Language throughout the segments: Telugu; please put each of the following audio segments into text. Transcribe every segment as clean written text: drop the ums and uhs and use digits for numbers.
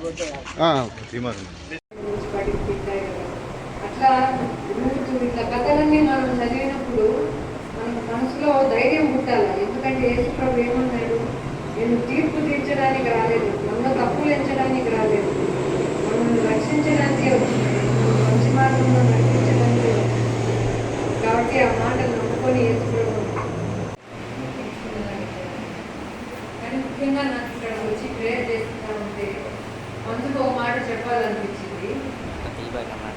అట్లా ఇట్లా కథలన్నీ మనం చదివినప్పుడు మన మనసులో ధైర్యం పుట్టాలి. ఎందుకంటే యేసుప్రభు ఏమన్నాడు, నేను తీర్పు తీర్చడానికి రాలేదు, మన తప్పులు ఎంచడానికి రాలేదు, మనల్ని రక్షించడానికే వచ్చినాడు, మంచి మార్గంలో రక్షించడానికే వచ్చినాడు. కాబట్టి ఆ మాటలు నమ్ముకొని యేసుప్రభు. కానీ ముఖ్యంగా నాకు ఇక్కడ వచ్చి ప్రేయర్ చేస్తూ ఉంటే మనసుకు ఒక మాట చెప్పాలనిపించింది.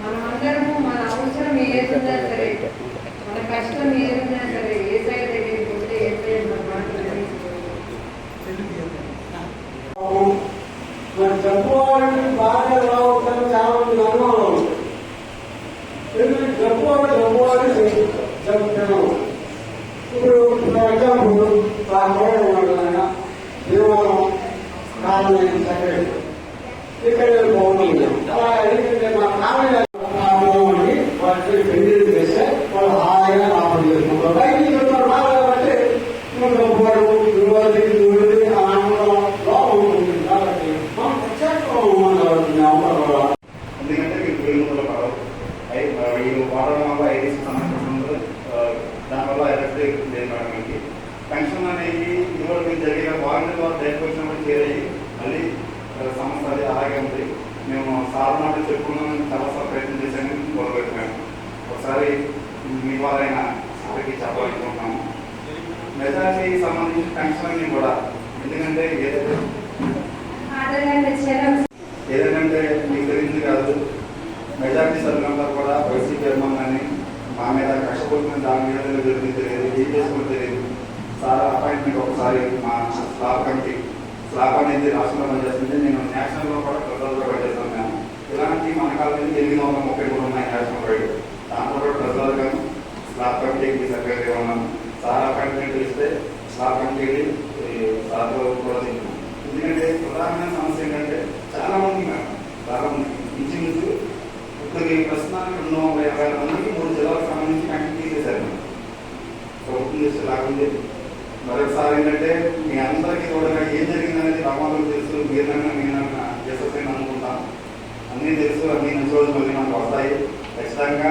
మనమందరము మన అవసరం ఏదున్నా సరే, మన కష్టం ఏదున్నా సరే, ఏసఐ దగ్గరికి పోతే ఏసఐ మన మాటలు చెప్పుకోవాలని బాగా రావద్దని చాలా మంది అనుమానం ఉంది. చెప్పుకోవాలి చెప్తాను. ఇప్పుడు ఎగ్జాంపుల్ నిర్మాణం కాలనీ సెక్రటరీ ఇక్కడ బాగుంటుంది. అలా ఎందుకంటే మా కాలనీ వాళ్ళకి పెళ్లి చేస్తే వాళ్ళు హాయిగా లాభం చేసుకుంటారు. బయటికి వెళ్తారు బాగా కాబట్టి ఎందుకంటే మీకు వెలుగులో పడవు ఈ వాడడం వల్ల ఐడీసీ సమస్య దానివల్ల ఎలక్ట్రిక్ చేయడానికి పెన్షన్ అనేది ఇదివరకు జరిగిన వారంటీ ద్వారా బయటకు వచ్చినప్పుడు చేరి మళ్ళీ సమస్య అది అలాగే ఉంది. మేము సార్ మాట చెప్పుకున్నామని చాలాసార్లు ప్రయత్నం చేశాను, మొదలుపెట్టాము. ఒకసారి మీ వాళ్ళైనా సార్కి చెప్పాలనుకుంటున్నాము. మెజార్టీకి సంబంధించిన పెన్షన్ అన్ని కూడా ఎందుకంటే ఏదంటే మీకు తెలిసింది కాదు, మెజార్టీ సభ్యులంతా కూడా వైసీపీ చైర్మన్ అని మా మీద కష్టపడుతున్న దాని మీద జరిగింది తెలియదు, ఏం చేసుకోవడం తెలియదు. సార్ అపాయింట్మెంట్ ఒకసారి మా స్లాబ్ అనేది రాష్ట్రంలో పనిచేస్తుంటే నేను నేషనల్లో కూడా ప్రజల్లో పనిచేస్తున్నాను. ఇలాంటి మన కాలం 833 ఉన్నాయి నేషనల్ వైడ్. దాంట్లో కూడా ప్రజలు కానీ స్లాబ్ కమిటీకి సెక్రటరీ ఉన్నాను. సార్ అపాయింట్మెంట్ ఇస్తే స్లాబ్ కమిటీకి సార్తో కూడా తింటున్నాం. ఎందుకంటే ప్రధానమైన సమస్య ఏంటంటే చాలా మంది ఇంచుమించు ఇప్పుడు ప్రస్తుతానికి 250 మందికి 3 జిల్లాలకు సంబంధించి కమిటీ తీసేశారు. ప్రభుత్వం చేస్తే లాగుంది. మరొకసారి ఏంటంటే మీ అందరికీ కూడా ఏం జరిగిందనేది రమాలకు తెలుసు, మీరన్నా ఎస్ఎస్ఐని అనుకుంటాం. అన్నీ తెలుసు, అన్ని మంచి రోజులు మళ్ళీ మనకు వస్తాయి. ఖచ్చితంగా